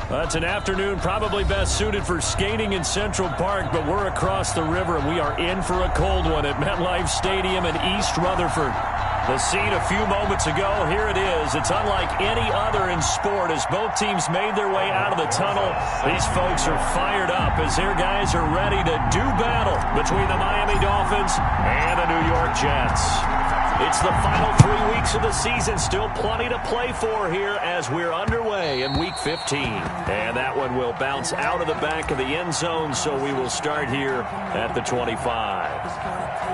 That's an afternoon probably best suited for skating in Central Park, but we're across the river, and we are in for a cold one at MetLife Stadium in East Rutherford. The scene a few moments ago, here it is. It's unlike any other in sport as both teams made their way out of the tunnel. These folks are fired up as their guys are ready to do battle between the Miami Dolphins and the New York Jets. It's the final 3 weeks of the season. Still plenty to play for here as we're underway in Week 15. And that one will bounce out of the back of the end zone, so we will start here at the 25.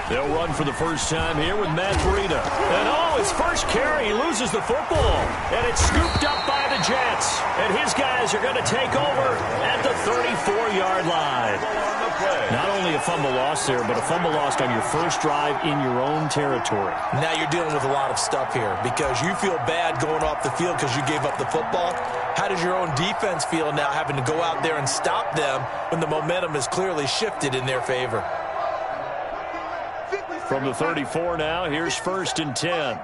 They'll run for the first time here with Matt Breida. And his first carry, he loses the football. And it's scooped up by the Jets. And his guys are going to take over at the 34-yard line. Not only a fumble loss there, but a fumble lost on your first drive in your own territory. Now you're dealing with a lot of stuff here because you feel bad going off the field because you gave up the football. How does your own defense feel now having to go out there and stop them when the momentum is clearly shifted in their favor? From the 34 now, here's 1st and 10.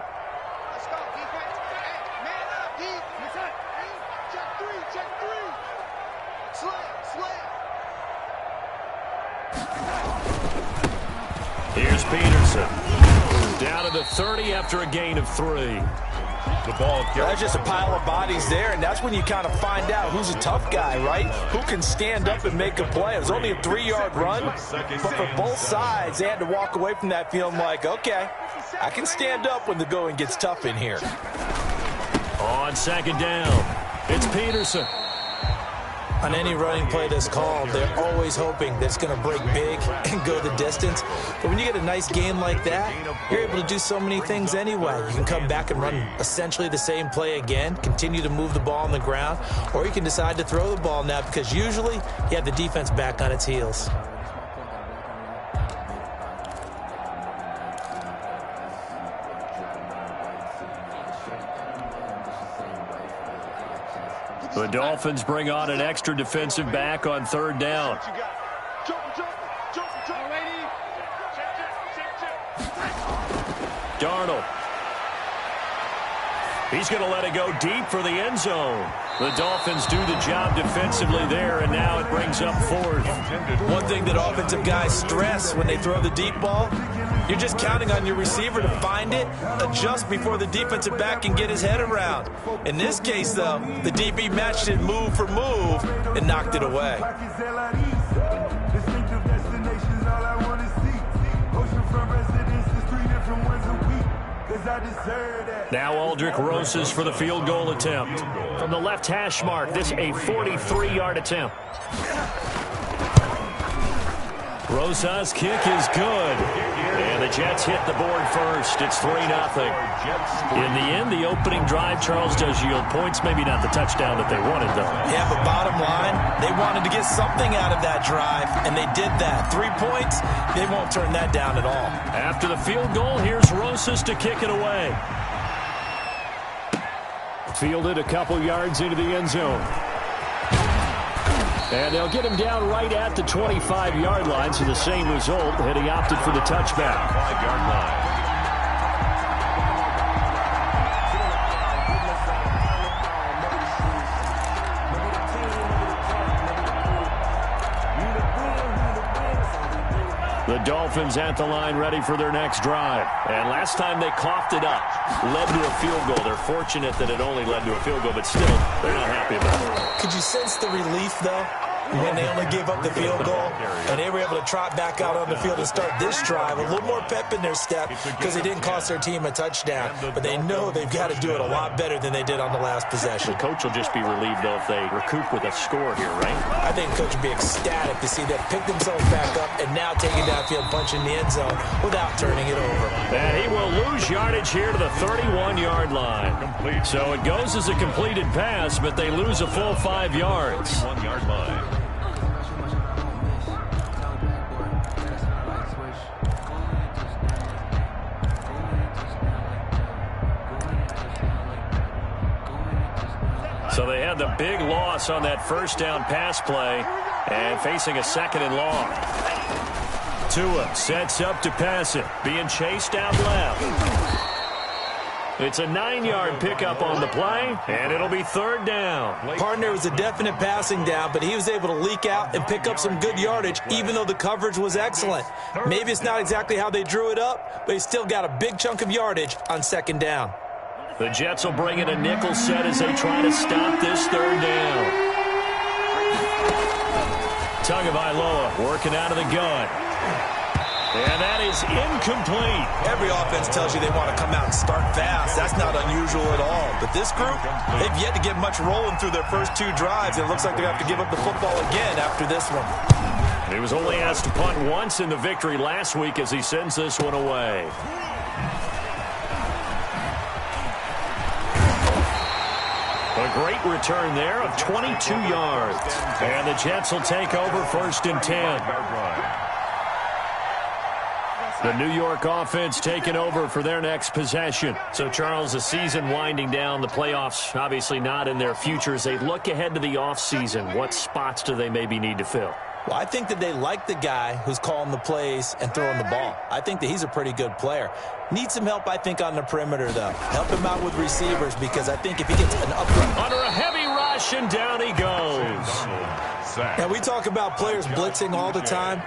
Here's Peterson. Down to the 30 after a gain of 3. The ball carried. That's just a pile of bodies there, and that's when you kind of find out who's a tough guy, right? Who can stand up and make a play. It was only a 3-yard run, but for both sides, they had to walk away from that feeling like, okay, I can stand up when the going gets tough in here. On 2nd down, it's Peterson. On any running play that's called, they're always hoping that it's going to break big and go the distance. But when you get a nice gain like that, you're able to do so many things anyway. You can come back and run essentially the same play again, continue to move the ball on the ground, or you can decide to throw the ball now because usually you have the defense back on its heels. The Dolphins bring on an extra defensive back on 3rd down. Darnold. He's going to let it go deep for the end zone. The Dolphins do the job defensively there, and now it brings up 4th. One thing that offensive guys stress when they throw the deep ball, you're just counting on your receiver to find it, adjust before the defensive back can get his head around. In this case, though, the DB matched it move for move and knocked it away. Now Aldrick Rosas for the field goal attempt. From the left hash mark, this a 43-yard attempt. Rosas' kick is good. And the Jets hit the board first. It's 3-0. In the end, the opening drive, Charles, does yield points. Maybe not the touchdown that they wanted, though. Yeah, but bottom line, they wanted to get something out of that drive, and they did that. 3 points, they won't turn that down at all. After the field goal, here's Rosas to kick it away. Fielded a couple yards into the end zone. And they'll get him down right at the 25-yard line, so the same result, had he opted for the touchback. 5-yard line. The Dolphins at the line ready for their next drive. And last time they coughed it up, led to a field goal. They're fortunate that it only led to a field goal, but still, they're not happy about it. Could you sense the relief, though, when they only gave up the field goal and they were able to trot back out on the field and start this drive? A little more pep in their step because it didn't cost their team a touchdown, but they know they've got to do it a lot better than they did on the last possession. The coach will just be relieved, though, if they recoup with a score here, right? I think the coach would be ecstatic to see them pick themselves back up and now take it downfield, punch in the end zone without turning it over. And he will lose yardage here to the 31-yard line. So it goes as a completed pass, but they lose a full 5 yards. 1-yard line. So they had the big loss on that first down pass play and facing a second and long. Tua sets up to pass it, being chased out left. It's a 9-yard pickup on the play, and it'll be third down. Partner was a definite passing down, but he was able to leak out and pick up some good yardage, even though the coverage was excellent. Maybe it's not exactly how they drew it up, but he still got a big chunk of yardage on second down. The Jets will bring in a nickel set as they try to stop this third down. Tagovailoa working out of the gun. And that is incomplete. Every offense tells you they want to come out and start fast. That's not unusual at all. But this group, they've yet to get much rolling through their first 2 drives. It looks like they have to give up the football again after this one. He was only asked to punt once in the victory last week as he sends this one away. A great return there of 22 yards. And the Jets will take over first and 10. The New York offense taking over for their next possession. So, Charles, the season winding down, the playoffs obviously not in their future. As they look ahead to the offseason, what spots do they maybe need to fill? Well, I think that they like the guy who's calling the plays and throwing the ball. I think that he's a pretty good player. Needs some help, I think, on the perimeter, though. Help him out with receivers, because I think if he gets an upright... Under a heavy rush, and down he goes. Now, we talk about players blitzing all the time.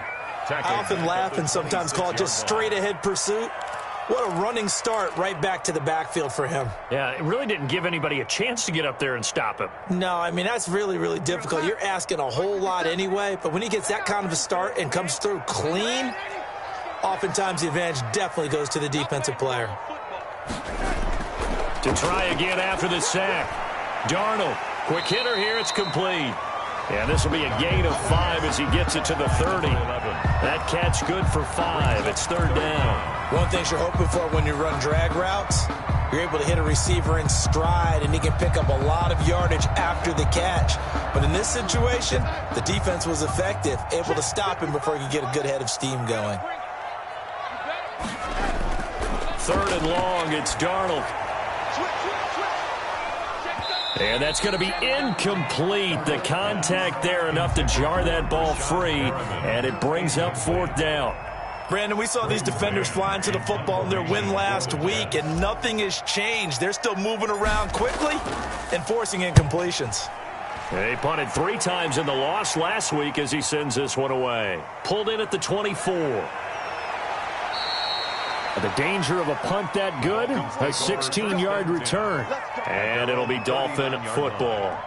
I often laugh and sometimes call it just straight-ahead pursuit. What a running start right back to the backfield for him. Yeah, it really didn't give anybody a chance to get up there and stop him. No, I mean, that's really, really difficult. You're asking a whole lot anyway, but when he gets that kind of a start and comes through clean, oftentimes the advantage definitely goes to the defensive player. To try again after the sack. Darnold, quick hitter here, it's complete. And this will be a gain of 5 as he gets it to the 30. That catch good for 5. It's third down. One thing you're hoping for when you run drag routes, you're able to hit a receiver in stride, and he can pick up a lot of yardage after the catch. But in this situation, the defense was effective, able to stop him before he could get a good head of steam going. Third and long, it's Darnold. And that's going to be incomplete. The contact there enough to jar that ball free, and it brings up fourth down. Brandon, we saw these defenders flying to the football in their win last week, and nothing has changed. They're still moving around quickly and forcing incompletions. They punted 3 times in the loss last week as he sends this one away. Pulled in at the 24. The danger of a punt that good, a 16-yard return. And it'll be Dolphin football.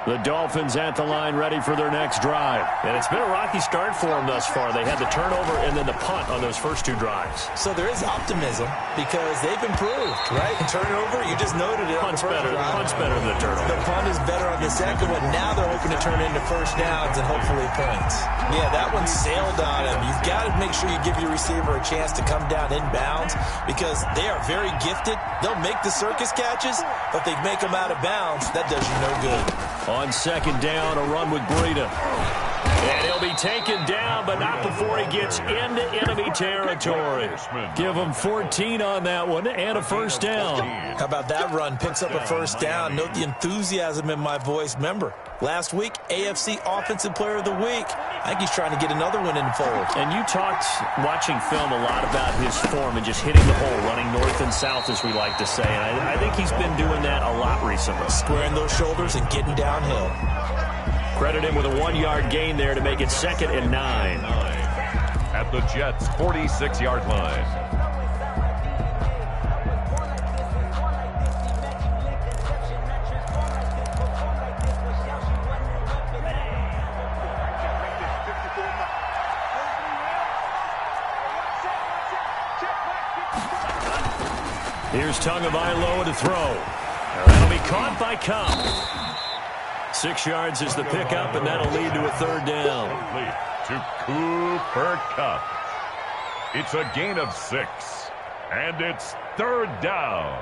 The Dolphins at the line ready for their next drive. And it's been a rocky start for them thus far. They had the turnover and then the punt on those first 2 drives. So there is optimism because they've improved, right? And turnover, you just noted it. Punt's better than the turnover. The punt is better on the second one. Now they're hoping to turn it into first downs and hopefully points. Yeah, that one sailed on him. You've got to make sure you give your receiver a chance to come down inbounds because they are very gifted. They'll make the circus catches, but they make them out of bounds. That does you no good. On second down, a run with Breida. And he'll be taken down, but not before he gets into enemy territory. Give him 14 on that one and a first down. How about that run? Picks up a first down. Note the enthusiasm in my voice. Remember, last week, AFC Offensive Player of the Week. I think he's trying to get another one in the fold. And you talked, watching film, a lot about his form and just hitting the hole, running north and south, as we like to say. And I think he's been doing that a lot recently. Squaring those shoulders and getting downhill. Credit him with a 1-yard gain there to make it 2nd and 9. At the Jets' 46-yard line. Here's Tagovailoa to throw. That'll be caught by Cup. 6 yards is the pickup, and that'll lead to a third down. To Cooper Kupp. It's a gain of 6, and it's third down.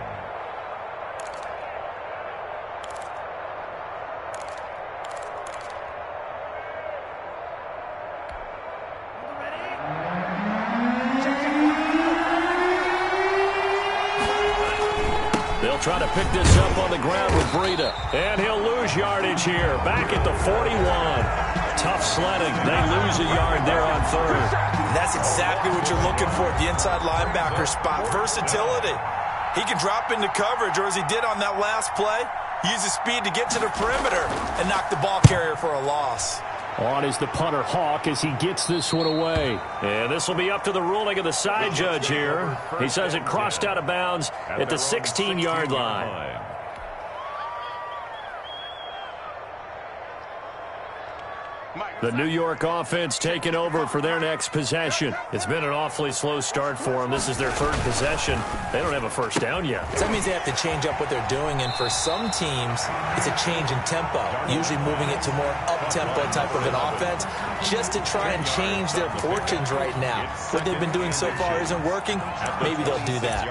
try to pick this up on the ground with Breida. And he'll lose yardage here. Back at the 41. Tough sledding. They lose a yard there on third. And that's exactly what you're looking for at the inside linebacker spot. Versatility. He can drop into coverage, or as he did on that last play, use his speed to get to the perimeter and knock the ball carrier for a loss. On is the punter, Hawk, as he gets this one away. And this will be up to the ruling of the side judge here. He says it crossed out of bounds at the 16-yard line. The New York offense taking over for their next possession. It's been an awfully slow start for them. This is their third possession. They don't have a first down yet. So that means they have to change up what they're doing, and for some teams, it's a change in tempo, usually moving it to more up-tempo type of an offense, just to try and change their fortunes right now. What they've been doing so far isn't working. Maybe they'll do that.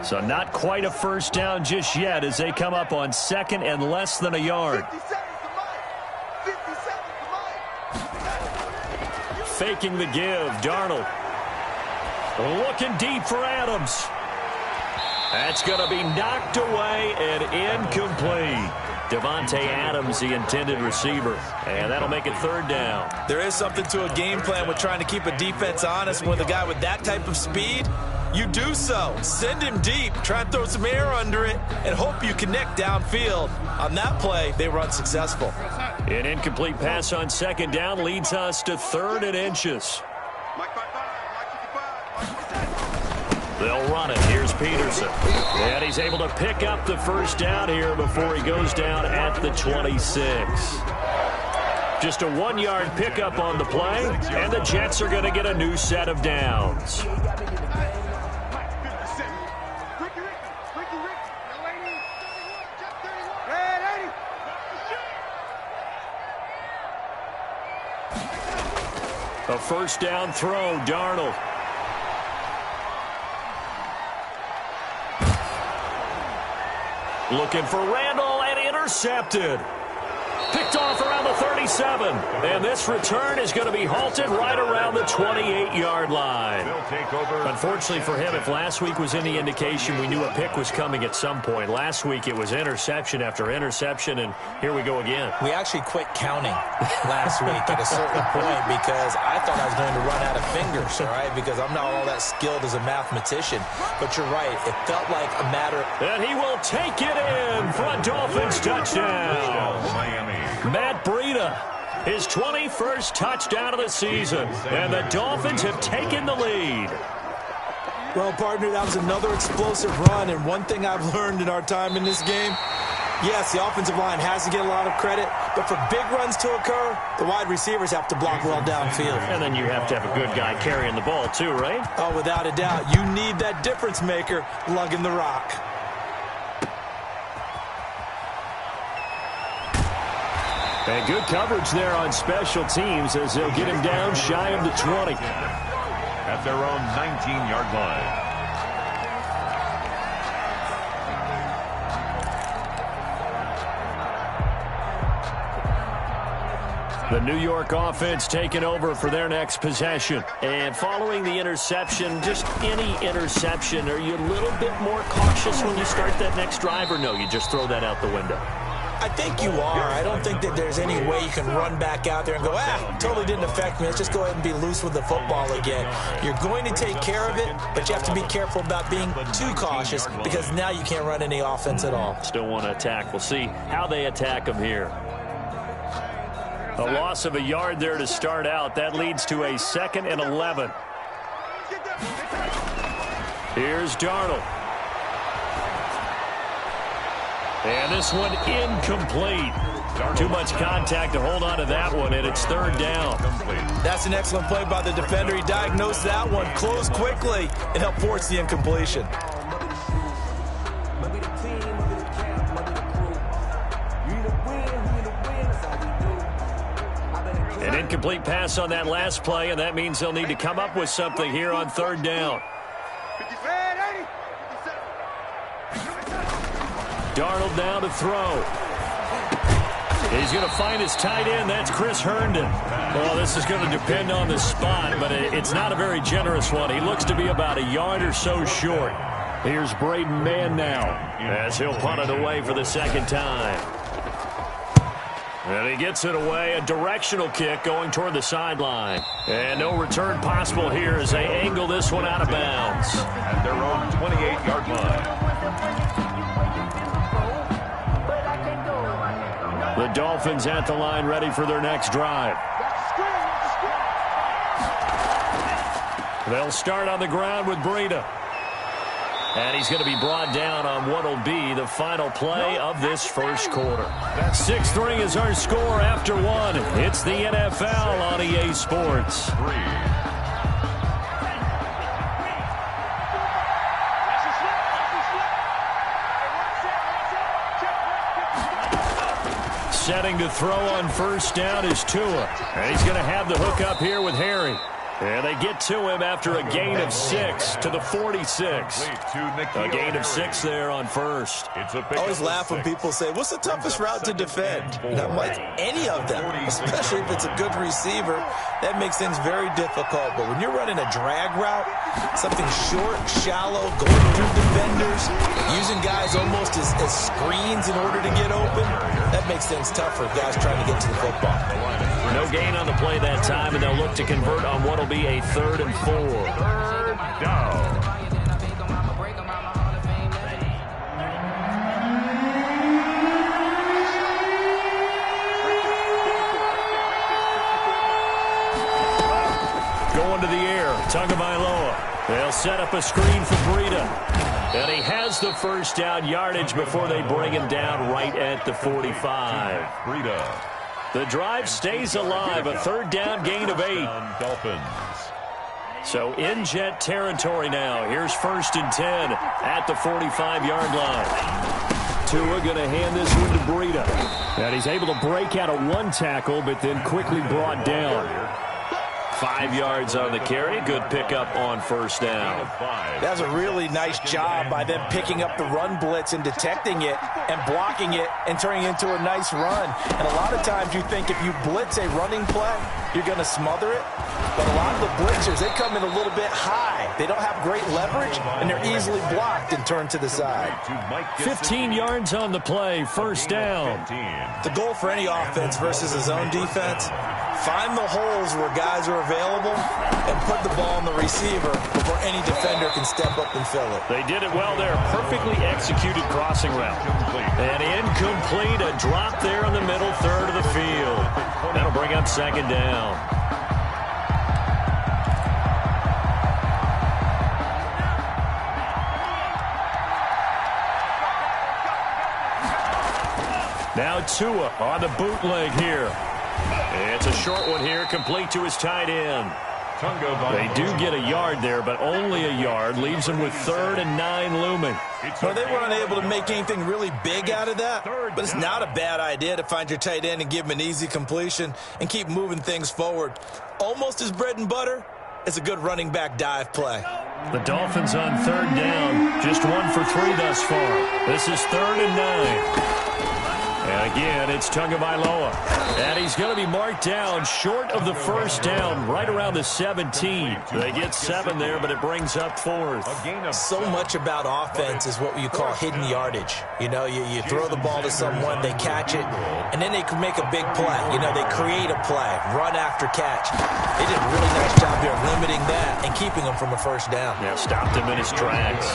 So not quite a first down just yet as they come up on second and less than a yard. Faking the give, Darnold. Looking deep for Adams. That's going to be knocked away and incomplete. Devontae Adams, the intended receiver. And that'll make it third down. There is something to a game plan with trying to keep a defense honest. With a guy with that type of speed, you do so. Send him deep. Try and throw some air under it and hope you connect downfield. On that play, they were unsuccessful. An incomplete pass on second down leads us to 3rd and inches. They'll run it. Here's Peterson. And he's able to pick up the first down here before he goes down at the 26. Just a 1-yard pickup on the play, and the Jets are going to get a new set of downs. A first down throw, Darnold. Looking for Randall and intercepted. Picked off around the 37. And this return is going to be halted right around the 28-yard line. Unfortunately for him, if last week was any indication, we knew a pick was coming at some point. Last week it was interception after interception, and here we go again. We actually quit counting last week at a certain point because I thought I was going to run out of fingers, all right, because I'm not all that skilled as a mathematician. But you're right. It felt like a matter. And he will take it in for a Dolphins touchdown. Matt Breida, his 21st touchdown of the season, and the Dolphins have taken the lead. Well, partner, that was another explosive run, and one thing I've learned in our time in this game, yes, the offensive line has to get a lot of credit, but for big runs to occur, the wide receivers have to block well downfield. And then you have to have a good guy carrying the ball too, right? Oh, without a doubt. You need that difference maker lugging the rock. And good coverage there on special teams as they'll get him down shy of the 20. At their own 19-yard line. The New York offense taking over for their next possession. And following the interception, just any interception, are you a little bit more cautious when you start that next drive, or no, you just throw that out the window? I think you are. I don't think that there's any way you can run back out there and go, totally didn't affect me. Let's just go ahead and be loose with the football again. You're going to take care of it, but you have to be careful about being too cautious because now you can't run any offense at all. Still want to attack. We'll see how they attack them here. A loss of a yard there to start out. That leads to a 2nd and 11. Here's Darnold. And this one incomplete. Too much contact to hold on to that one, and it's 3rd down. That's an excellent play by the defender. He diagnosed that one, closed quickly, and helped force the incompletion. An incomplete pass on that last play, and that means they'll need to come up with something here on 3rd down. Darnold down to throw. He's going to find his tight end. That's Chris Herndon. Well, this is going to depend on the spot, but it's not a very generous one. He looks to be about a yard or so short. Here's Braden Mann now as he'll punt it away for the second time. And he gets it away, a directional kick going toward the sideline. And no return possible here as they angle this one out of bounds. At their own 28-yard line. The Dolphins at the line ready for their next drive. They'll start on the ground with Breida. And he's going to be brought down on what will be the final play of this first quarter. 6-3 is our score after one. It's the NFL on EA Sports. Setting to throw on first down is Tua. And he's going to have the hook up here with Harry. And they get to him after a gain of 6 to the 46. A gain of 6 there on first. I always laugh when people say, what's the toughest route to defend? And I'm like, any of them, especially if it's a good receiver. That makes things very difficult. But when you're running a drag route, something short, shallow, going through defenders, using guys almost as screens in order to get open, that makes things tough for guys trying to get to the football. No gain on the play that time, and they'll look to convert on what will be a 3rd and 4. Third down. Going to the air, Tagovailoa. They'll set up a screen for Breida. And he has the first down yardage before they bring him down right at the 45. Breida. The drive stays alive, a 3rd down gain of 8. Dolphins. So in Jet territory now. Here's 1st and 10 at the 45-yard line. Tua going to hand this one to Breida. And he's able to break out of one tackle, but then quickly brought down. 5 yards on the carry. Good pickup on first down. That's a really nice job by them picking up the run blitz and detecting it and blocking it and turning it into a nice run. And a lot of times you think if you blitz a running play, you're going to smother it. But a lot of the blitzers, they come in a little bit high. They don't have great leverage, and they're easily blocked and turned to the side. 15 yards on the play, first down. The goal for any offense versus a zone defense, find the holes where guys are available and put the ball on the receiver before any defender can step up and fill it. They did it well there. Perfectly executed crossing route. And incomplete, a drop there in the middle third of the field. That'll bring up 2nd down. Now Tua on the bootleg here. It's a short one here, complete to his tight end. They do get a yard there, but only a yard. Leaves them with 3rd and 9 looming. Well, they weren't able to make anything really big out of that, but it's not a bad idea to find your tight end and give him an easy completion and keep moving things forward. Almost as bread and butter as a good running back dive play. The Dolphins on 3rd down, just 1 for 3 thus far. This is 3rd and 9. And again, it's Tagovailoa. And he's going to be marked down short of the first down, right around the 17. They get 7 there, but it brings up 4th. So much about offense is what you call hidden yardage. You know, you throw the ball to someone, they catch it, and then they can make a big play. You know, they create a play, run after catch. They did a really nice job here limiting that and keeping them from a first down. Yeah, stopped him in his tracks.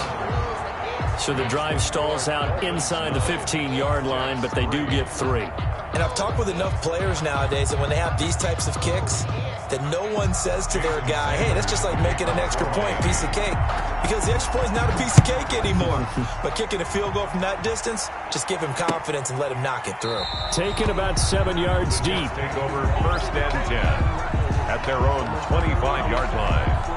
So the drive stalls out inside the 15-yard line, but they do get 3. And I've talked with enough players nowadays that when they have these types of kicks, that no one says to their guy, hey, that's just like making an extra point, piece of cake. Because the extra point is not a piece of cake anymore. But kicking a field goal from that distance, just give him confidence and let him knock it through. Taken about 7 yards deep. Take over 1st and 10 at their own 25-yard line.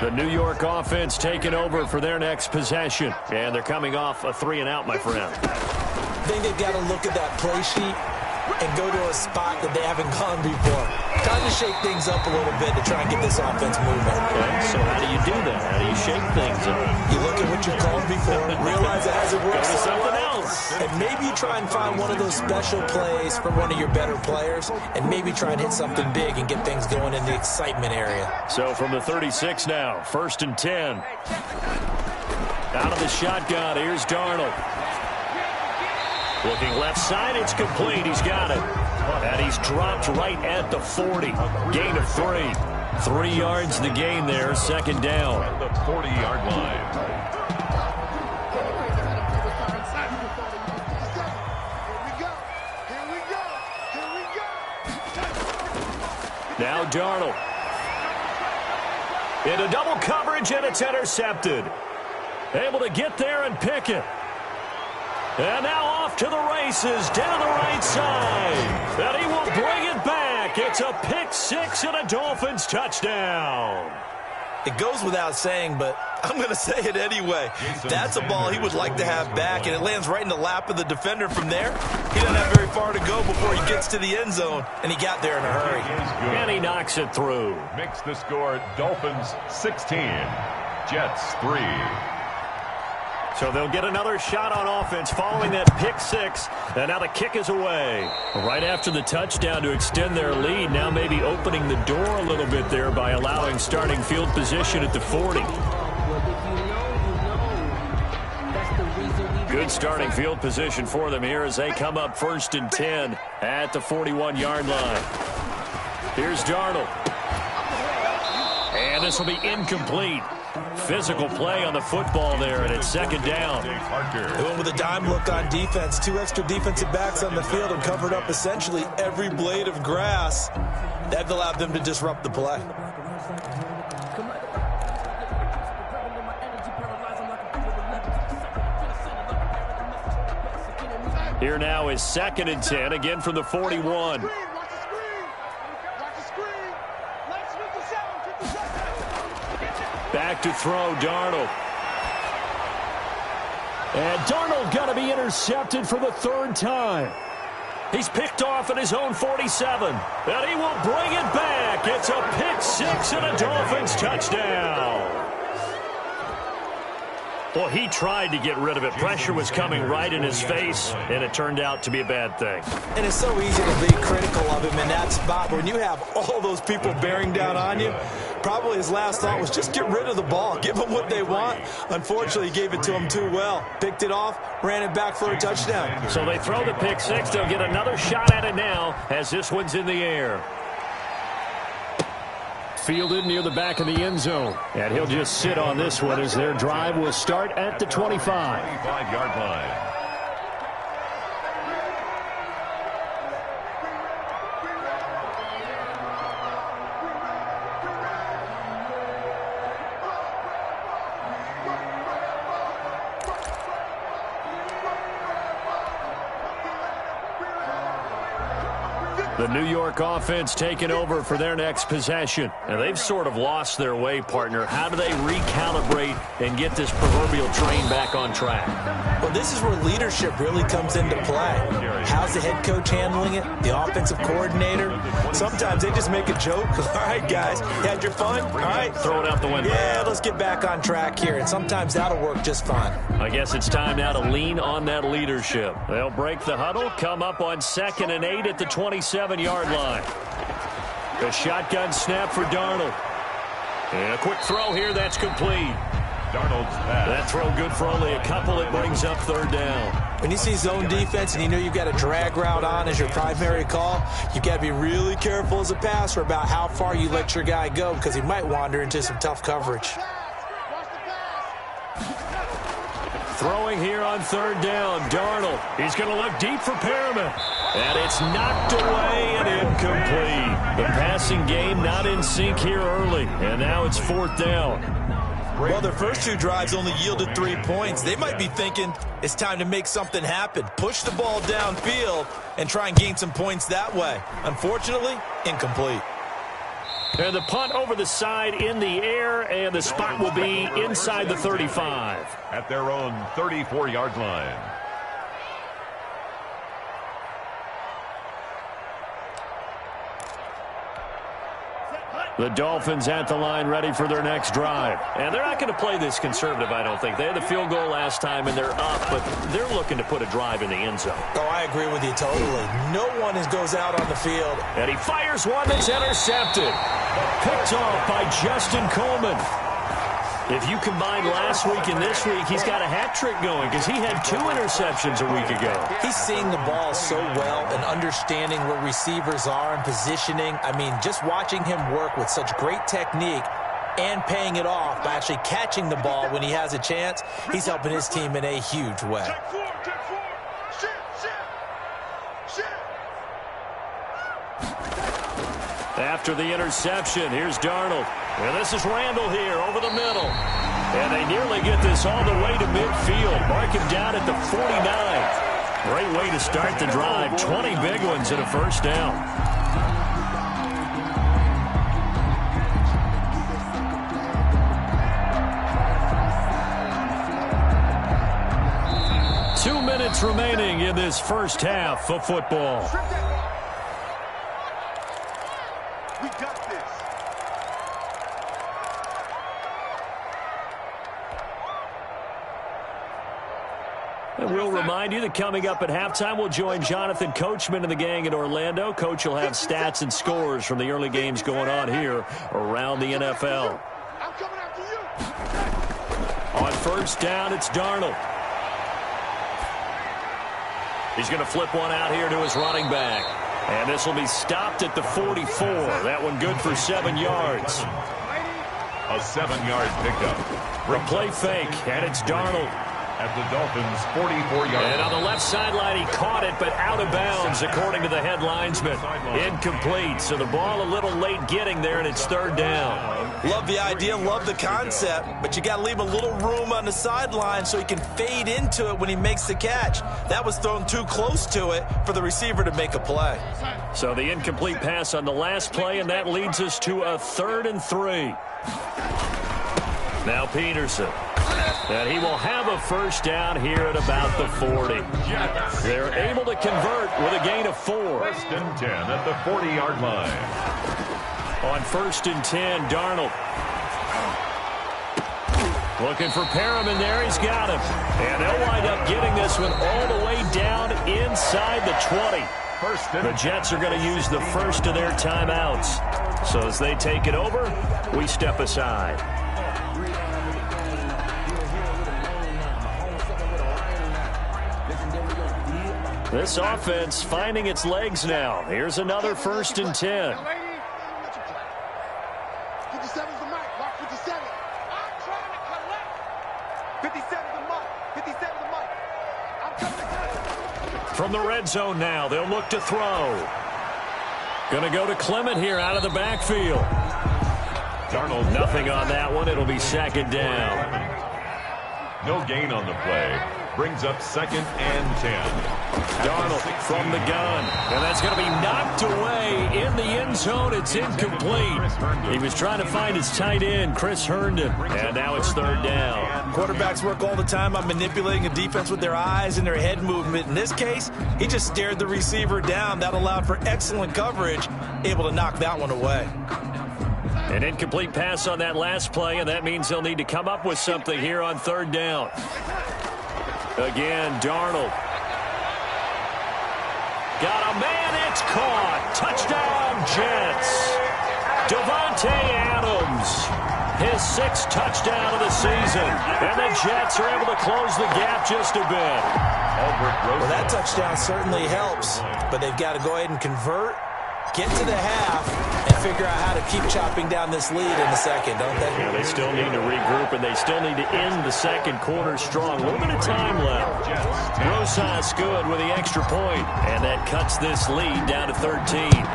The New York offense taking over for their next possession. And they're coming off a 3-and-out, my friend. I think they've got to look at that play sheet and go to a spot that they haven't gone before. Time to shake things up a little bit to try and get this offense moving. Okay, so how do you do that? How do you shake things up? You look at what you called before, realize it hasn't worked Go to so something well, else. and maybe you try and find one of those special plays from one of your better players, and maybe try and hit something big and get things going in the excitement area. So from the 36 now, 1st and 10. Out of the shotgun, here's Darnold. Looking left side, it's complete. He's got it. And he's dropped right at the 40. Gain of 3. 3 yards the gain there, 2nd down. At the 40-yard line. Now Darnold. Into double coverage, and it's intercepted. Able to get there and pick it. And now off to the races, down the right side. And he will bring it back. It's a pick 6 and a Dolphins touchdown. It goes without saying, but I'm going to say it anyway. That's a ball he would like to have back, and it lands right in the lap of the defender from there. He doesn't have very far to go before he gets to the end zone, and he got there in a hurry. And he knocks it through. Makes the score Dolphins 16, Jets 3. So they'll get another shot on offense following that pick 6. And now the kick is away. Right after the touchdown to extend their lead. Now maybe opening the door a little bit there by allowing starting field position at the 40. Good starting field position for them here as they come up 1st and 10 at the 41-yard line. Here's Darnold. And this will be incomplete. Physical play on the football there, and it's 2nd down. They went with a dime look on defense. 2 extra defensive backs on the field and covered up essentially every blade of grass. That allowed them to disrupt the play. Here now is 2nd and 10, again from the 41. Back to throw, Darnold. And Darnold got to be intercepted for the 3rd time. He's picked off at his own 47. And he will bring it back. It's a pick 6 and a Dolphins touchdown. Well, he tried to get rid of it. Pressure was coming right in his face, and it turned out to be a bad thing. And it's so easy to be critical of him in that spot. But when you have all those people bearing down on you, probably his last thought was just get rid of the ball. Give them what they want. Unfortunately, he gave it to them too well. Picked it off, ran it back for a touchdown. So they throw the pick 6. They'll get another shot at it now as this one's in the air. Fielded near the back of the end zone. And he'll just sit on this one as their drive will start at the 25. 25-yard line. The New York offense taking over for their next possession. And they've sort of lost their way, partner. How do they recalibrate and get this proverbial train back on track? Well, this is where leadership really comes into play. How's the head coach handling it? The offensive coordinator? Sometimes they just make a joke. All right, guys, you had your fun? All right. Throw it out the window. Yeah, let's get back on track here. And sometimes that'll work just fine. I guess it's time now to lean on that leadership. They'll break the huddle, come up on 2nd and 8 at the 27-yard line. The shotgun snap for Darnold. And a quick throw here, that's complete. Darnold's pass. That throw good for only a couple. It brings up 3rd down. When you see zone defense and you know you've got a drag route on as your primary call, you've got to be really careful as a passer about how far you let your guy go because he might wander into some tough coverage. Throwing here on 3rd down, Darnold. He's going to look deep for Perriman. And it's knocked away and incomplete. The passing game not in sync here early. And now it's 4th down. Well, their first 2 drives only yielded 3 points. They might be thinking it's time to make something happen. Push the ball downfield and try and gain some points that way. Unfortunately, incomplete. And the punt over the side in the air, and the spot will be inside the 35. At their own 34-yard line. The Dolphins at the line ready for their next drive. And they're not going to play this conservative, I don't think. They had the field goal last time, and they're up, but they're looking to put a drive in the end zone. Oh, I agree with you totally. No one goes out on the field. And he fires one that's intercepted. Picked off by Justin Coleman. If you combine last week and this week, he's got a hat trick going because he had 2 interceptions a week ago. He's seeing the ball so well and understanding where receivers are and positioning. I mean, just watching him work with such great technique and paying it off by actually catching the ball when he has a chance, he's helping his team in a huge way. After the interception, here's Darnold. And this is Randall here over the middle. And they nearly get this all the way to midfield. Mark him down at the 49. Great way to start the drive. 20 big ones and a first down. Two minutes remaining in this first half of football. We got this. And we'll remind you that coming up at halftime, we'll join Jonathan Coachman and the gang in Orlando. Coach will have stats and scores from the early games going on here around the NFL. I'm coming after you. On first down, it's Darnold. He's going to flip one out here to his running back. And this will be stopped at the 44. That one good for 7 yards. A 7-yard pickup. A play fake, and it's Darnold. At the Dolphins' 44-yard. And on the left sideline, he caught it, but out of bounds, according to the head linesman. Incomplete, so the ball a little late getting there, and it's third down. Love the idea, love the concept, but you got to leave a little room on the sideline so he can fade into it when he makes the catch. That was thrown too close to it for the receiver to make a play. So the incomplete pass on the last play, and that leads us to a 3rd and 3. Now Peterson. And he will have a first down here at about the 40. They're able to convert with a gain of 4. 1st and 10 at the 40-yard line. On 1st and 10, Darnold. Looking for Perriman there. He's got him. And they'll wind up getting this one all the way down inside the 20. The Jets are going to use the first of their timeouts. So as they take it over, we step aside. This offense finding its legs now. Here's another 1st and 10. 57's the mark. Mark 57. I'm trying to collect. 57's the mark. 57's the mark. I'm coming to collect. From the red zone now, they'll look to throw. Going to go to Clement here out of the backfield. Darnold. Nothing on that one. It'll be 2nd down. No gain on the play. Brings up 2nd and 10. Darnold from the gun. And that's going to be knocked away in the end zone. It's incomplete. He was trying to find his tight end, Chris Herndon. And now it's 3rd down. Quarterbacks work all the time on manipulating a defense with their eyes and their head movement. In this case, he just stared the receiver down. That allowed for excellent coverage, able to knock that one away. An incomplete pass on that last play, and that means they'll need to come up with something here on 3rd down. Again, Darnold. Got a man, it's caught. Touchdown, Jets. Davante Adams, his 6th touchdown of the season. And the Jets are able to close the gap just a bit. Well, that touchdown certainly helps, but they've got to go ahead and convert, get to the half, and figure out how to keep chopping down this lead in the second, don't they? Yeah, they still need to regroup, and they still need to end the second quarter strong. A little bit of time left. Rosas good with the extra point, and that cuts this lead down to 13.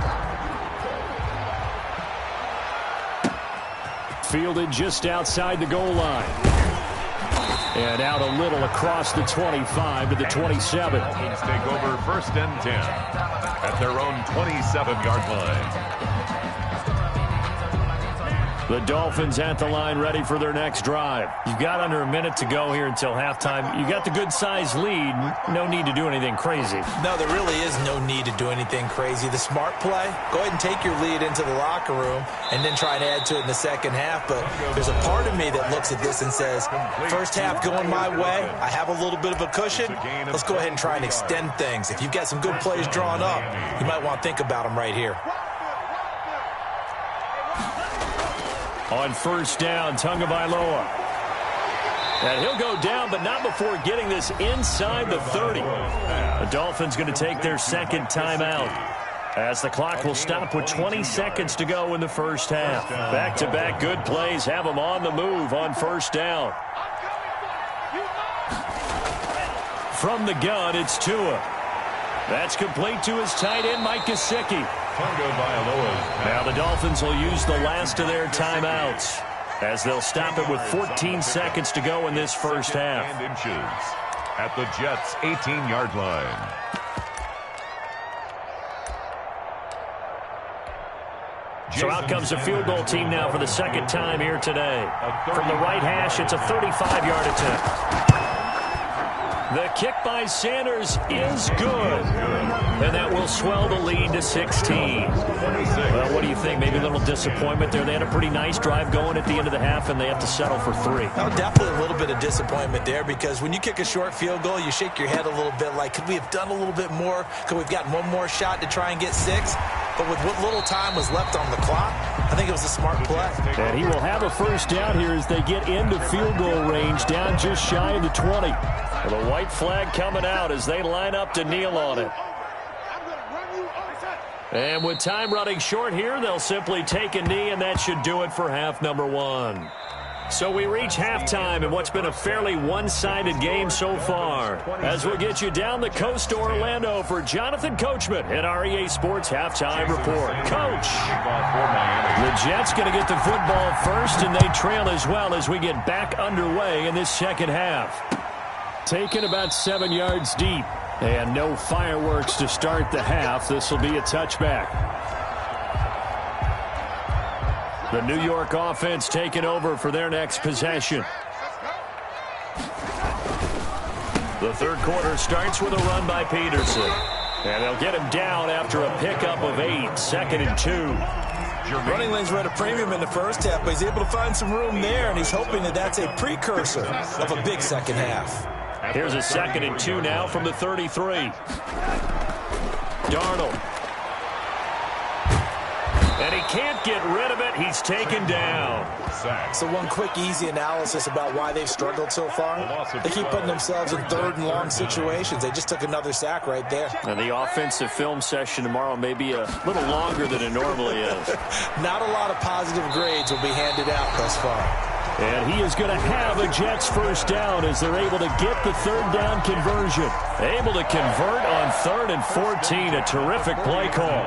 Fielded just outside the goal line. And out a little across the 25 to the 27. Dolphins take over 1st and 10 at their own 27-yard line. The Dolphins at the line ready for their next drive. You've got under a minute to go here until halftime. You got the good-sized lead. No need to do anything crazy. No, there really is no need to do anything crazy. The smart play, go ahead and take your lead into the locker room and then try and add to it in the second half. But there's a part of me that looks at this and says, first half going my way, I have a little bit of a cushion. Let's go ahead and try and extend things. If you've got some good plays drawn up, you might want to think about them right here. On first down, Tagovailoa. And he'll go down, but not before getting this inside the 30. The Dolphins going to take their second timeout, as the clock will stop with 20 seconds to go in the first half. Back-to-back good plays have them on the move on first down. From the gun, it's Tua. That's complete to his tight end, Mike Gesicki. Now the Dolphins will use the last of their timeouts, as they'll stop it with 14 seconds to go in this first half. At the Jets' 18-yard line. So out comes the field goal team now for the second time here today. From the right hash, it's a 35-yard attempt. The kick by Sanders is good. And that will swell the lead to 16. Well, what do you think? Maybe a little disappointment there. They had a pretty nice drive going at the end of the half, and they have to settle for 3. Oh, definitely a little bit of disappointment there, because when you kick a short field goal, you shake your head a little bit like, could we have done a little bit more? Could we have gotten one more shot to try and get 6? But with what little time was left on the clock, I think it was a smart play. And he will have a first down here as they get into field goal range, down just shy of the 20. Well, the white flag coming out as they line up to kneel on it. And with time running short here, they'll simply take a knee, and that should do it for half number 1. So we reach halftime in what's been a fairly one-sided game so far, as we'll get you down the coast to Orlando for Jonathan Coachman at our EA Sports Halftime Report. Coach, the Jets going to get the football first, and they trail as well as we get back underway in this second half. Taken about 7 yards deep, and no fireworks to start the half. This will be a touchback. The New York offense taking over for their next possession. The third quarter starts with a run by Peterson. And they'll get him down after a pickup of 8, 2nd and 2. Running lanes were at a premium in the first half, but he's able to find some room there, and he's hoping that that's a precursor of a big second half. Here's a 2nd and 2 now from the 33. Darnold. And he can't get rid of it. He's taken down. So one quick, easy analysis about why they've struggled so far. They keep putting themselves in third and long situations. They just took another sack right there. And the offensive film session tomorrow may be a little longer than it normally is. Not a lot of positive grades will be handed out thus far. And he is going to have a Jets first down as they're able to get the third down conversion. Able to convert on 3rd and 14. A terrific play call.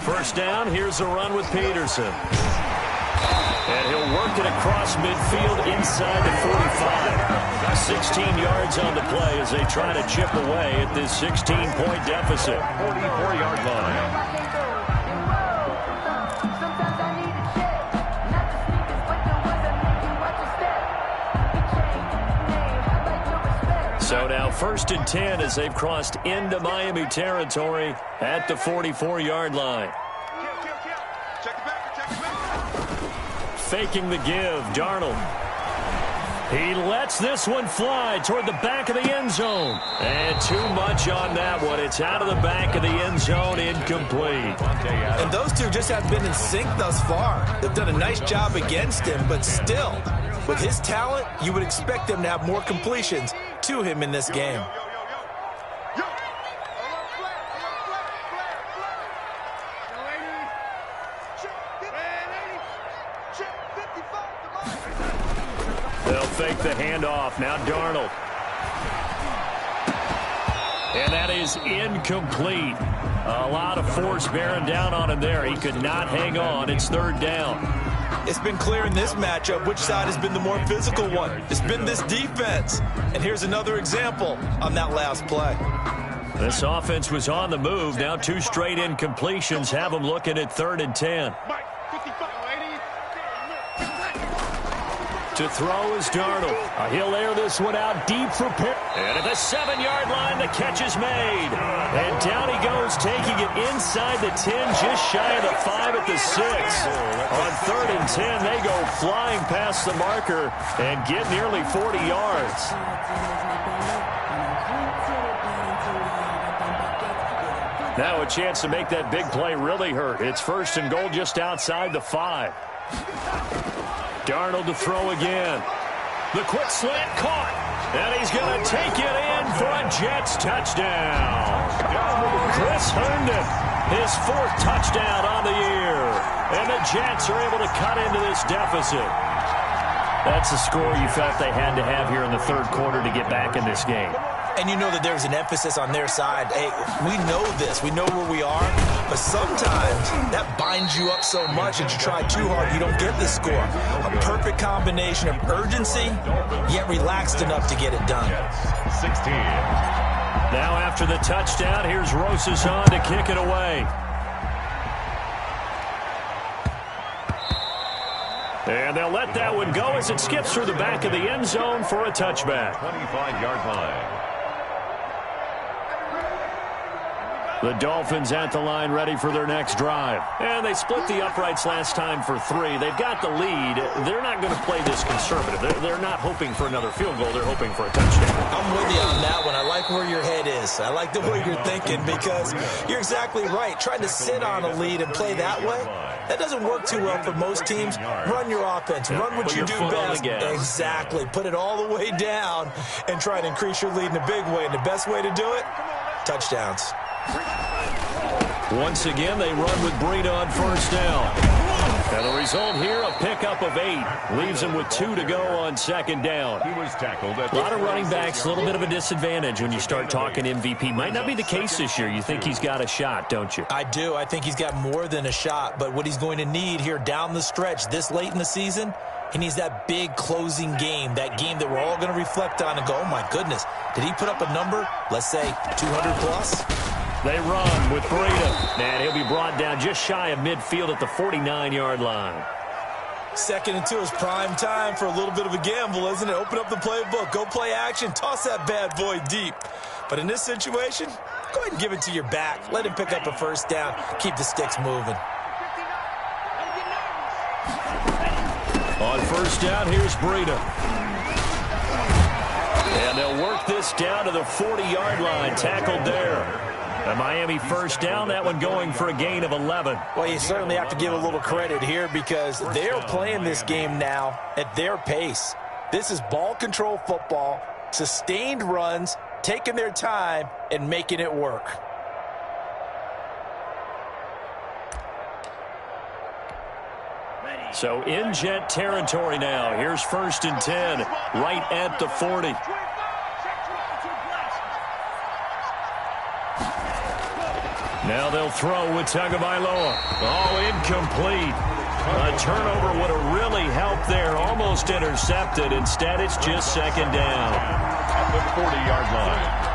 First down, here's a run with Peterson. And he'll work it across midfield inside the 45. 16 yards on the play as they try to chip away at this 16-point deficit. 44-yard line. So now 1st and 10 as they've crossed into Miami territory at the 44-yard line. Faking the give, Darnold. He lets this one fly toward the back of the end zone. And too much on that one. It's out of the back of the end zone, incomplete. And those two just have been in sync thus far. They've done a nice job against him, but still, with his talent, you would expect them to have more completions to him in this game. They'll fake the handoff. Now Darnold. And that is incomplete. A lot of force bearing down on him there. He could not hang on. It's 3rd down. It's been clear in this matchup which side has been the more physical one. It's been this defense. And here's another example on that last play. This offense was on the move. Now 2 straight incompletions have them looking at 3rd and 10. To throw is Darnold. He'll air this one out deep for Perry. And at the 7-yard line, the catch is made. And down he goes, taking it inside the 10, just shy of the 5 at the 6. On 3rd and 10, they go flying past the marker and get nearly 40 yards. Now a chance to make that big play really hurt. It's 1st and goal just outside the 5. Darnold to throw again. The quick slant caught. And he's going to take it in for a Jets touchdown. Chris Herndon, his 4th touchdown on the year. And the Jets are able to cut into this deficit. That's the score you felt they had to have here in the 3rd quarter to get back in this game. And you know that there's an emphasis on their side. Hey, we know this. We know where we are. But sometimes that binds you up so much that you try too hard, you don't get the score. A perfect combination of urgency, yet relaxed enough to get it done. 16. Now after the touchdown, here's Rosason to kick it away. And they'll let that one go as it skips through the back of the end zone for a touchback. 25-yard line. The Dolphins at the line ready for their next drive. And they split the uprights last time for 3. They've got the lead. They're not going to play this conservative. They're not hoping for another field goal. They're hoping for a touchdown. I'm with you on that one. I like where your head is. I like the way you're thinking because you're exactly right. Trying to sit on a lead and play that way, that doesn't work too well for most teams. Run your offense. Run what you do best. Exactly. Put it all the way down and try to increase your lead in a big way. And the best way to do it, touchdowns. Once again, they run with Breida on 1st down. And the result here, a pickup of 8. Leaves them with 2 to go on 2nd down. He was tackled at a lot of running backs, a little bit of a disadvantage when you start talking MVP. Might not be the case this year. You think he's got a shot, don't you? I do. I think he's got more than a shot. But what he's going to need here down the stretch this late in the season, he needs that big closing game, that game that we're all going to reflect on and go, oh, my goodness, did he put up a number, let's say, 200 plus? They run with Breida, and he'll be brought down just shy of midfield at the 49-yard line. 2nd and 2 is prime time for a little bit of a gamble, isn't it? Open up the playbook, go play action, toss that bad boy deep. But in this situation, go ahead and give it to your back. Let him pick up a 1st down. Keep the sticks moving. On 1st down, here's Breida. And they'll work this down to the 40-yard line, tackled there. A Miami 1st down, that one going for a gain of 11. Well, you certainly have to give a little credit here because they're playing this game now at their pace. This is ball control football, sustained runs, taking their time, and making it work. So in Jet territory now. Here's 1st and 10, right at the 40. Now they'll throw with Tagovailoa. Oh, incomplete. A turnover would have really helped there. Almost intercepted. Instead, it's just 2nd down. At the 40-yard line.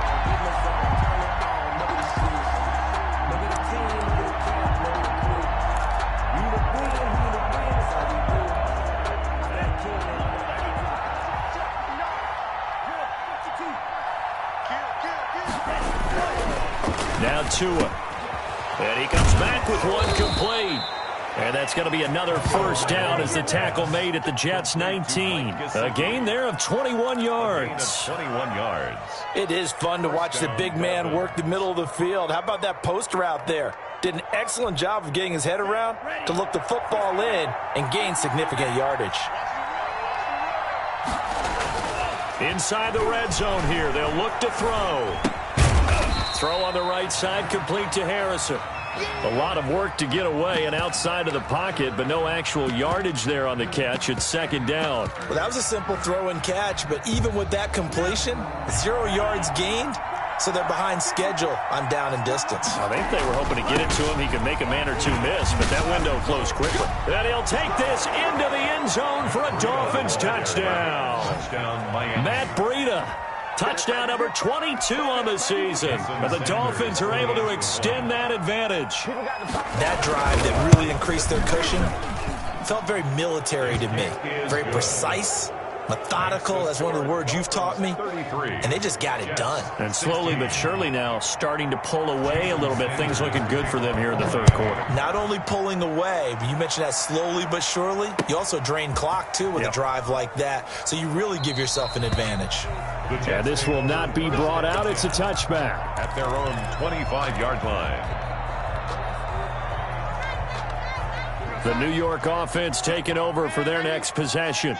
Now Tua. And he comes back with one complete. And that's going to be another 1st down as the tackle made at the Jets' 19. A gain there of 21 yards. 21 yards. It is fun to watch the big man work the middle of the field. How about that post route there? Did an excellent job of getting his head around to look the football in and gain significant yardage. Inside the red zone here, they'll look to throw. Throw on the right side, complete to Harrison. A lot of work to get away and outside of the pocket, but no actual yardage there on the catch. It's 2nd down. Well, that was a simple throw and catch, but even with that completion, 0 yards gained, so they're behind schedule on down and distance. I think they were hoping to get it to him. He could make a man or two miss, but that window closed quickly. And he'll take this into the end zone for a Dolphins touchdown. Touchdown, Miami. Matt Breida Touchdown number 22 on the season. But the Dolphins are able to extend that advantage. That drive that really increased their cushion felt very military to me. Very precise, methodical. That's one of the words you've taught me. And they just got it done. And slowly but surely now starting to pull away a little bit. Things looking good for them here in the third quarter. Not only pulling away, but you mentioned that slowly but surely. You also drain clock, too, with a drive like that. So you really give yourself an advantage. Yeah, this will not be brought out. It's a touchback. At their own 25-yard line. The New York offense taking over for their next possession.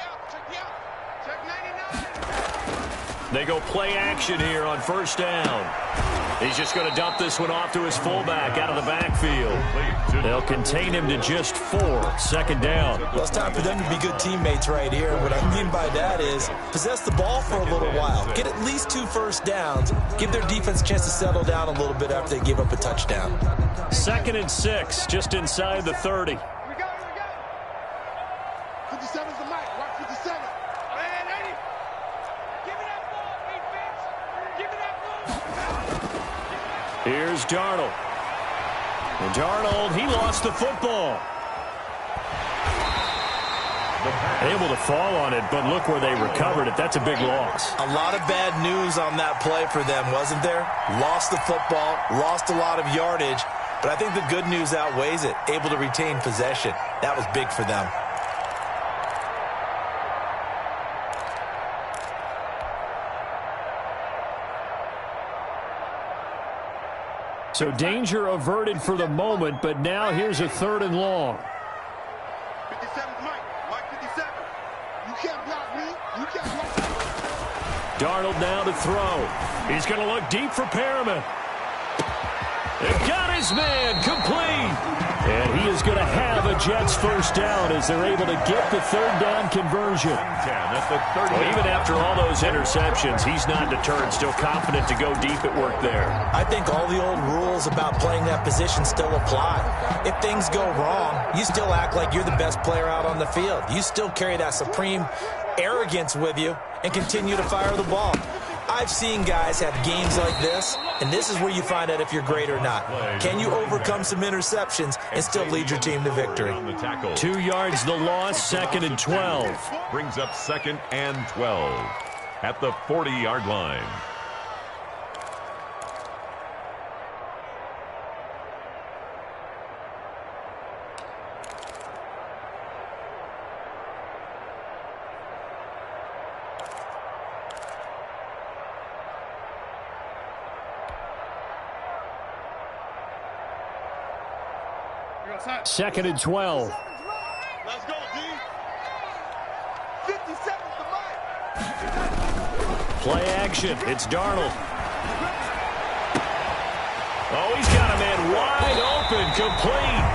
They go play action here on first down. He's just going to dump this one off to his fullback out of the backfield. They'll contain him to just 4. Second down. Well, it's time for them to be good teammates right here. What I mean by that is possess the ball for a little while. Get at least 2 first downs. Give their defense a chance to settle down a little bit after they give up a touchdown. 2nd and 6, just inside the 30. 57's the mic. Watch 57. Man, 80. Give me that ball, defense. Give me that ball. Here's Darnold. And Darnold, he lost the football. Able to fall on it, but look where they recovered it. That's a big loss. A lot of bad news on that play for them, wasn't there? Lost the football, lost a lot of yardage, but I think the good news outweighs it. Able to retain possession. That was big for them. So danger averted for the moment, but now here's a 3rd and long. 57's mic. Mike 57. You can't block me. You can't block me. Darnold now to throw. He's going to look deep for Perriman. They've got his man complete. And he is going to have a Jets first down as they're able to get the 3rd down conversion. Well, even after all those interceptions, he's not deterred, still confident to go deep at work there. I think all the old rules about playing that position still apply. If things go wrong, you still act like you're the best player out on the field. You still carry that supreme arrogance with you and continue to fire the ball. I've seen guys have games like this, and this is where you find out if you're great or not. Can you overcome some interceptions and still lead your team to victory? 2 yards the loss, 2nd and 12. Brings up 2nd and 12 at the 40-yard line. Second and 12. Let's go, D. 57's the mic. Play action. It's Darnold. Oh, he's got a man wide open, complete.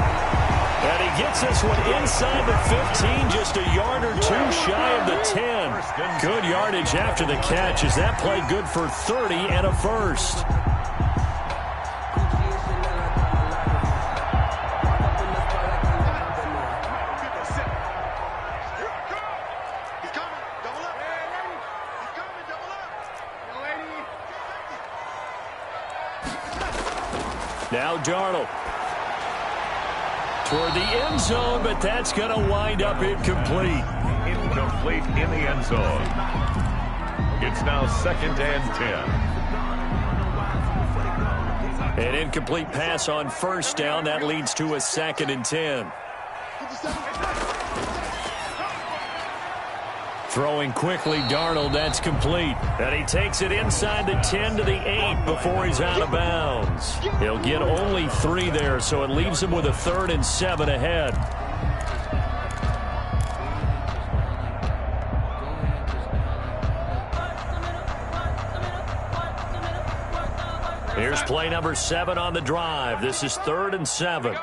And he gets this one inside the 15, just a yard or 2 shy of the 10. Good yardage after the catch. Is that play good for 30 and a first? Now Darnold toward the end zone, but that's going to wind up incomplete. Incomplete in the end zone. It's now 2nd and 10. An incomplete pass on first down. That leads to a 2nd and 10. Throwing quickly, Darnold, that's complete. And he takes it inside the 10 to the 8 before he's out of bounds. He'll get only 3 there, so it leaves him with a 3rd and 7 ahead. Here's play number 7 on the drive. This is 3rd and 7.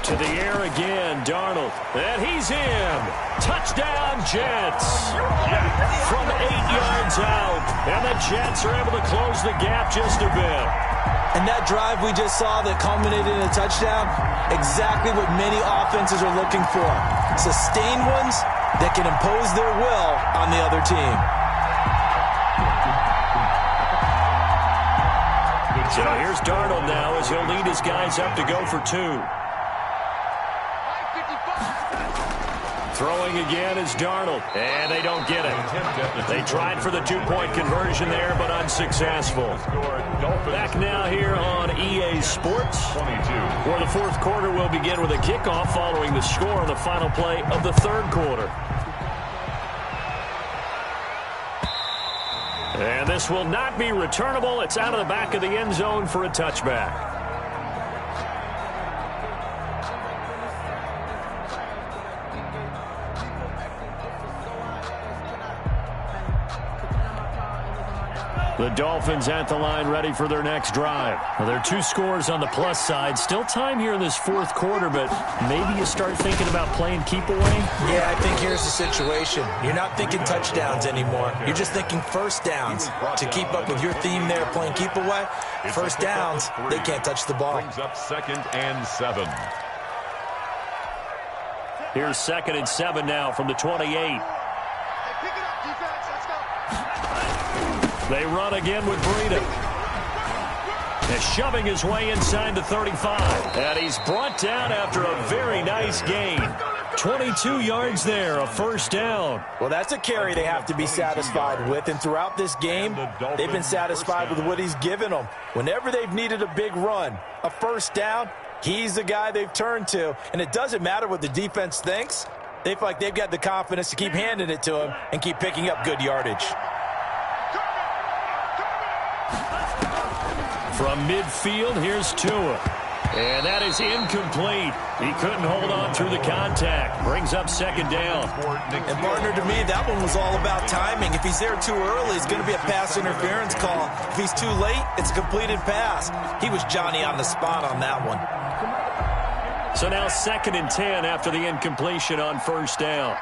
To the air again, Darnold. And he's in. Touchdown, Jets. From 8 yards out. And the Jets are able to close the gap just a bit. And that drive we just saw that culminated in a touchdown, exactly what many offenses are looking for. Sustained ones that can impose their will on the other team. So here's Darnold now as he'll lead his guys up to go for 2. Throwing again is Darnold, and they don't get it. They tried for the 2-point conversion there, but unsuccessful. Back now here on EA Sports, where the fourth quarter will begin with a kickoff following the score on the final play of the third quarter. And this will not be returnable. It's out of the back of the end zone for a touchback. The Dolphins at the line ready for their next drive. Well, there are 2 scores on the plus side. Still time here in this fourth quarter, but maybe you start thinking about playing keep away? Yeah, I think here's the situation. You're not thinking touchdowns anymore. You're just thinking first downs. To keep up with your theme there, playing keep away, first downs, they can't touch the ball. Brings up 2nd and 7. Here's 2nd and 7 now from the 28. Hey, pick it up, defense. Let's go. They run again with Breida. And shoving his way inside the 35. And he's brought down after a very nice gain. 22 yards there, a first down. Well, that's a carry they have to be satisfied with. And throughout this game, they've been satisfied with what he's given them. Whenever they've needed a big run, a first down, he's the guy they've turned to. And it doesn't matter what the defense thinks. They feel like they've got the confidence to keep handing it to him and keep picking up good yardage. From midfield, here's Tua. And that is incomplete. He couldn't hold on through the contact. Brings up 2nd down. And, partner, to me, that one was all about timing. If he's there too early, it's going to be a pass interference call. If he's too late, it's a completed pass. He was Johnny on the spot on that one. So now 2nd and 10 after the incompletion on first down.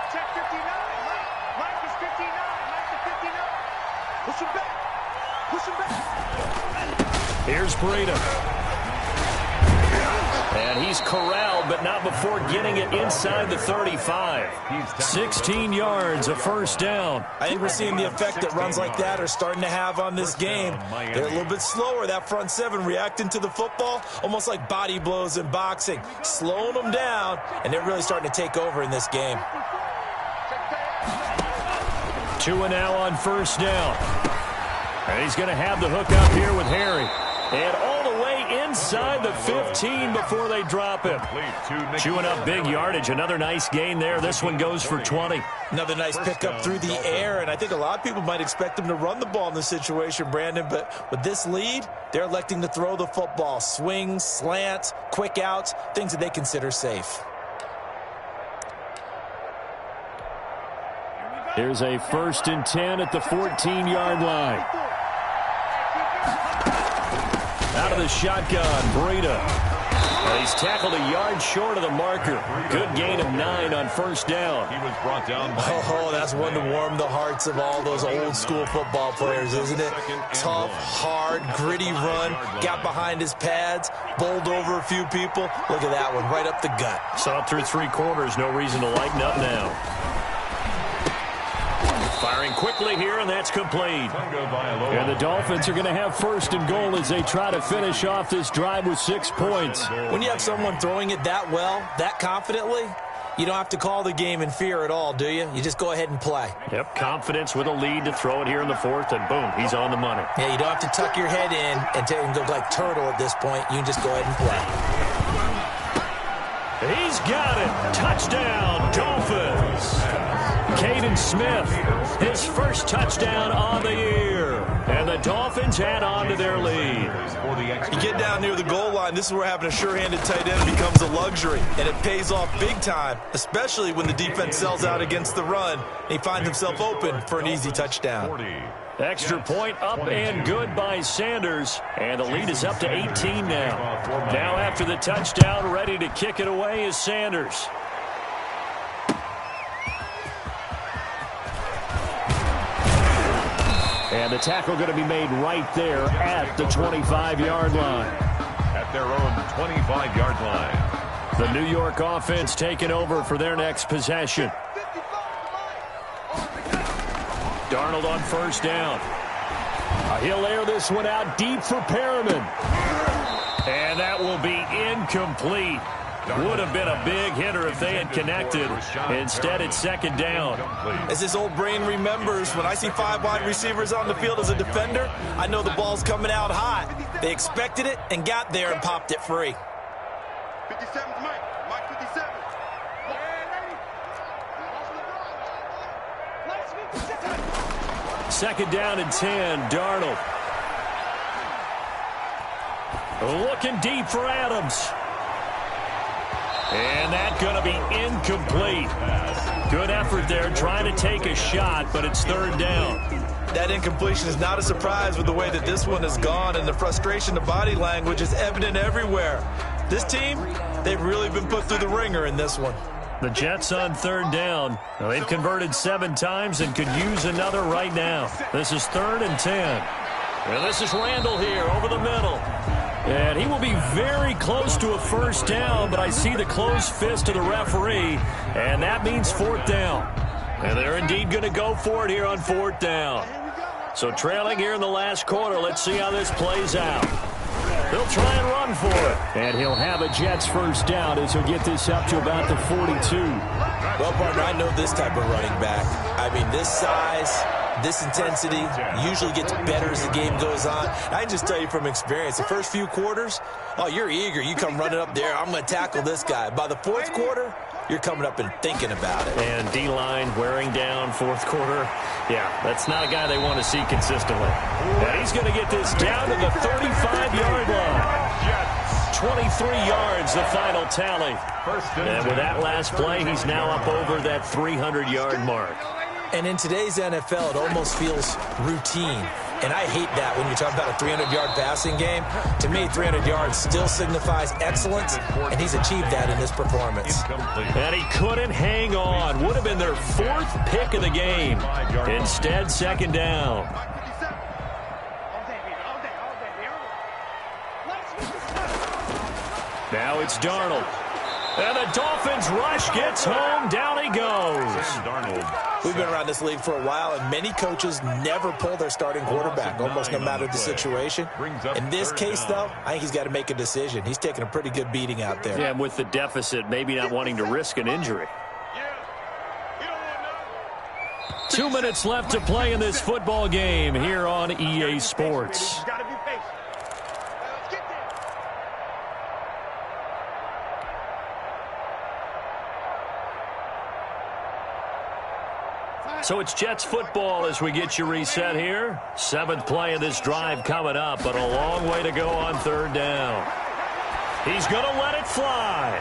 Check 59. Mike is 59. Mike is 59. Push him back. Push him back. Here's Breida. And he's corralled, but not before getting it inside the 35. 16 yards, a first down. I think we're seeing the effect that runs like that are starting to have on this game. They're a little bit slower, that front 7, reacting to the football, almost like body blows in boxing, slowing them down, and they're really starting to take over in this game. Tua now on first down. And he's going to have the hook up here with Harry. And all the way inside the 15 before they drop him. Chewing up big yardage. Another nice gain there. This one goes for 20. Another nice pickup through the air, and I think a lot of people might expect him to run the ball in this situation, Brandon, but with this lead, they're electing to throw the football. Swings, slants, quick outs, things that they consider safe. Here's a 1st and 10 at the 14-yard line. Out of the shotgun, Breida. He's tackled a yard short of the marker. Good gain of 9 on first down. He was brought down by that's one to warm the hearts of all those old-school football players, isn't it? Tough, hard, gritty run. Got behind his pads, bowled over a few people. Look at that one, right up the gut. Saw it through 3 quarters. No reason to lighten up now. Firing quickly here, and that's complete. And the Dolphins are going to have 1st and goal as they try to finish off this drive with 6 points. When you have someone throwing it that well, that confidently, you don't have to call the game in fear at all, do you? You just go ahead and play. Yep, confidence with a lead to throw it here in the 4th, and boom, he's on the money. Yeah, you don't have to tuck your head in and take him to look like turtle at this point. You can just go ahead and play. He's got it. Touchdown, Dolphins. Caden Smith, his first touchdown on the year. And the Dolphins add on to their lead. You get down near the goal line, this is where having a sure-handed tight end becomes a luxury. And it pays off big time, especially when the defense sells out against the run. And he finds himself open for an easy touchdown. Extra point up and good by Sanders. And the lead is up to 18 now. Now after the touchdown, ready to kick it away is Sanders. And the tackle going to be made right there at the 25-yard line. At their own 25-yard line. The New York offense taking over for their next possession. Darnold on first down. He'll air this one out deep for Perriman. And that will be incomplete. Would have been a big hitter if they had connected. Instead, it's second down. As his old brain remembers, when I see 5 wide receivers on the field as a defender, I know the ball's coming out hot. They expected it and got there and popped it free. 57's Mike. Mike 57. Second down and 10, Darnold. Looking deep for Adams. And that's going to be incomplete. Good effort there trying to take a shot, but it's third down. That incompletion is not a surprise with the way that this one has gone, and the frustration of body language is evident everywhere. This team, they've really been put through the ringer in this one. The Jets on third down. Now, they've converted 7 times and could use another right now. This is 3rd and 10. And this is Randall here over the middle. And he will be very close to a first down, but I see the closed fist of the referee, and that means 4th down. And they're indeed going to go for it here on 4th down. So trailing here in the last quarter, let's see how this plays out. They'll try and run for it. And he'll have a Jets first down as he'll get this up to about the 42. Well, partner, I know this type of running back. I mean, this size, this intensity usually gets better as the game goes on. I can just tell you from experience, the first few quarters, oh, you're eager. You come running up there, I'm going to tackle this guy. By the 4th quarter, you're coming up and thinking about it. And D-line wearing down 4th quarter. Yeah, that's not a guy they want to see consistently. And he's going to get this down to the 35-yard line. 23 yards, the final tally. And with that last play, he's now up over that 300-yard mark. And in today's NFL, it almost feels routine. And I hate that when you're talking about a 300-yard passing game. To me, 300 yards still signifies excellence, and he's achieved that in this performance. And he couldn't hang on. Would have been their 4th pick of the game. Instead, second down. Now it's Darnold. And the Dolphins rush gets home. Down he goes. We've been around this league for a while, and many coaches never pull their starting quarterback, almost no matter the situation. In this case, though, I think he's got to make a decision. He's taking a pretty good beating out there. Yeah, with the deficit, maybe not wanting to risk an injury. 2 minutes left to play in this football game here on EA Sports. So it's Jets football as we get you reset here. 7th play of this drive coming up, but a long way to go on third down. He's going to let it fly.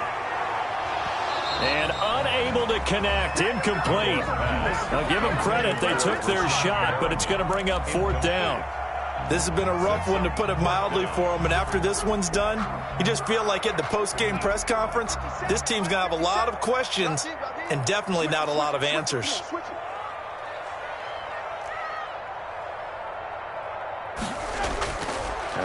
And unable to connect, incomplete. Now give them credit, they took their shot, but it's going to bring up 4th down. This has been a rough one, to put it mildly, for him. And after this one's done, you just feel like at the post-game press conference, this team's going to have a lot of questions and definitely not a lot of answers.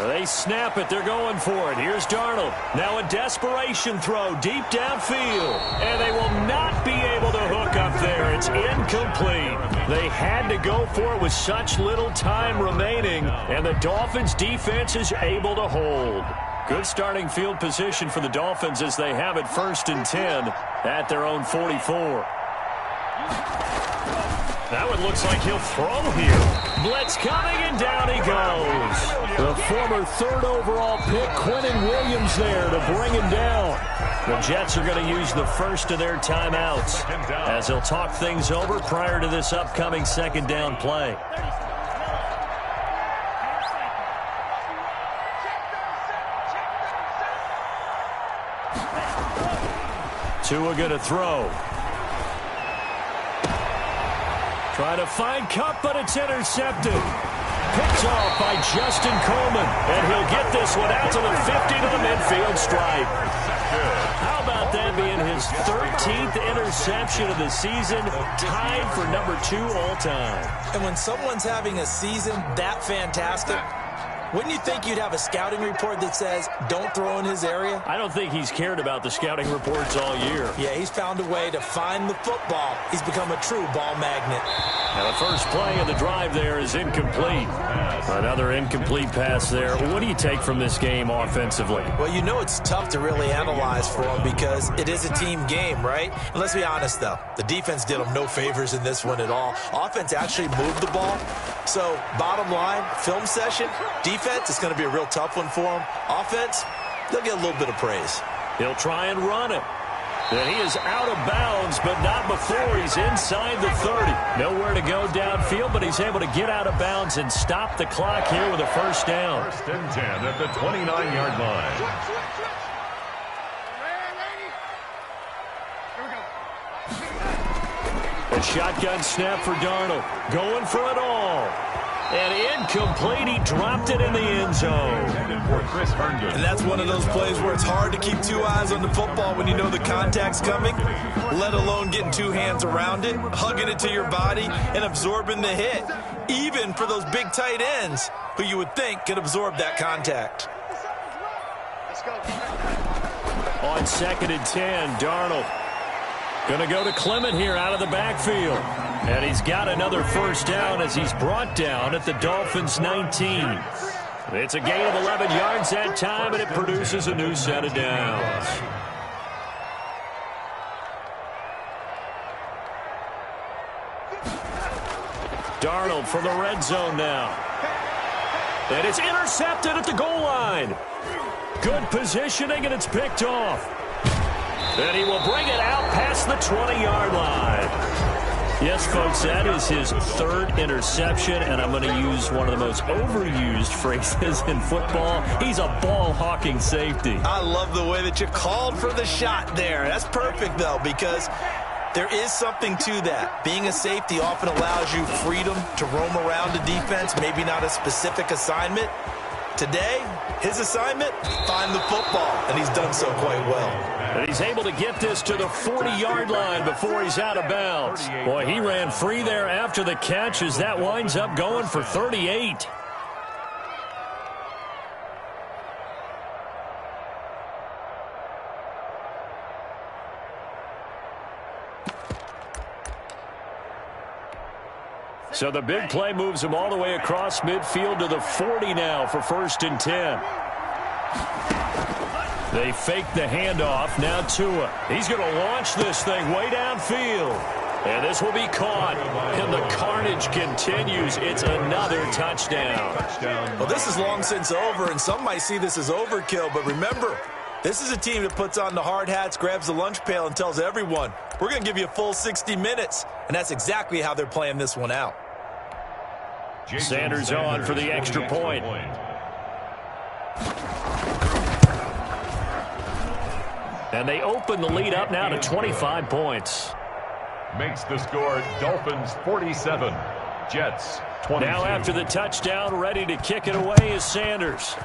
They snap it. They're going for it. Here's Darnold. Now a desperation throw deep downfield. And they will not be able to hook up there. It's incomplete. They had to go for it with such little time remaining. And the Dolphins defense is able to hold. Good starting field position for the Dolphins as they have it 1st and 10 at their own 44. That one looks like he'll throw here. Blitz coming, and down he goes. The former 3rd overall pick, Quentin Williams, there to bring him down. The Jets are going to use the first of their timeouts as they'll talk things over prior to this upcoming second down play. Tua going to throw. Trying to find Cup, but it's intercepted. Picked off by Justin Coleman. And he'll get this one out to the 50 to the midfield stripe. How about that being his 13th interception of the season, tied for number 2 all time. And when someone's having a season that fantastic, Wouldn't you think you'd have a scouting report that says, don't throw in his area? I don't think he's cared about the scouting reports all year. Yeah, he's found a way to find the football. He's become a true ball magnet. Now the first play of the drive there is incomplete. Another incomplete pass there. What do you take from this game offensively? Well, you know it's tough to really analyze for him because it is a team game, right? And let's be honest, though. The defense did him no favors in this one at all. Offense actually moved the ball. So, bottom line, film session, defense, it's going to be a real tough one for him. Offense, they'll get a little bit of praise. He'll try and run it. And he is out of bounds, but not before he's inside the 30. Nowhere to go downfield, but he's able to get out of bounds and stop the clock here with a first down. First and 10 at the 29-yard line. A shotgun snap for Darnold. Going for it all. And incomplete. He dropped it in the end zone. And that's one of those plays where it's hard to keep two eyes on the football when you know the contact's coming, let alone getting two hands around it, hugging it to your body, and absorbing the hit, even for those big tight ends who you would think could absorb that contact. On 2nd and 10, Darnold going to go to Clement here out of the backfield. And he's got another first down as he's brought down at the Dolphins' 19. It's a gain of 11 yards that time, and it produces a new set of downs. Darnold from the red zone now. And it's intercepted at the goal line. Good positioning, and it's picked off. And he will bring it out past the 20-yard line. Yes, folks, that is his third interception, and I'm going to use one of the most overused phrases in football. He's a ball-hawking safety. I love the way that you called for the shot there. That's perfect, though, because there is something to that. Being a safety often allows you freedom to roam around the defense, maybe not a specific assignment. Today, his assignment, find the football, and he's done so quite well. And he's able to get this to the 40-yard line before he's out of bounds. Boy, he ran free there after the catch as that winds up going for 38. So the big play moves him all the way across midfield to the 40 now for 1st and 10. They fake the handoff. Now Tua. He's going to launch this thing way downfield. And this will be caught. And the carnage continues. It's another touchdown. Well, this is long since over, and some might see this as overkill. But remember, this is a team that puts on the hard hats, grabs the lunch pail, and tells everyone, we're going to give you a full 60 minutes. And that's exactly how they're playing this one out. Sanders on for the extra point. And they open the lead up now to 25 points. Makes the score Dolphins 47, Jets 22. Now after the touchdown, ready to kick it away is Sanders.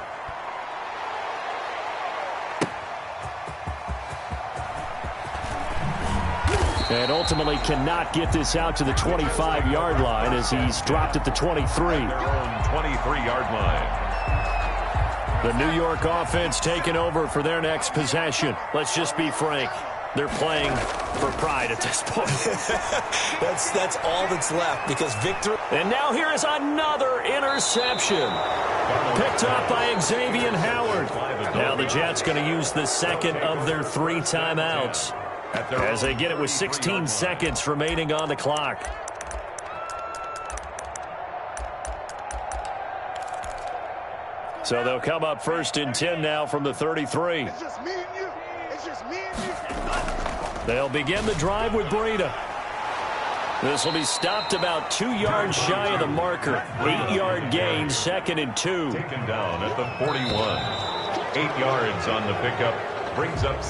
And ultimately cannot get this out to the 25-yard line as he's dropped at the 23. Their own 23-yard line. The New York offense taking over for their next possession. Let's just be frank. They're playing for pride at this point. That's all that's left because victory. And now here is another interception. Picked up by Xavier Howard. Now the Jets going to use the second of their 3 timeouts as they get it with 16 seconds remaining on the clock. So they'll come up 1st and 10 now from the 33. It's just me and you. It's just me and you. They'll begin the drive with Breida. This will be stopped about 2 yards shy of the marker. 8-yard gain, 2nd and 2. Taken down at the 41. 8 yards on the pickup. Brings up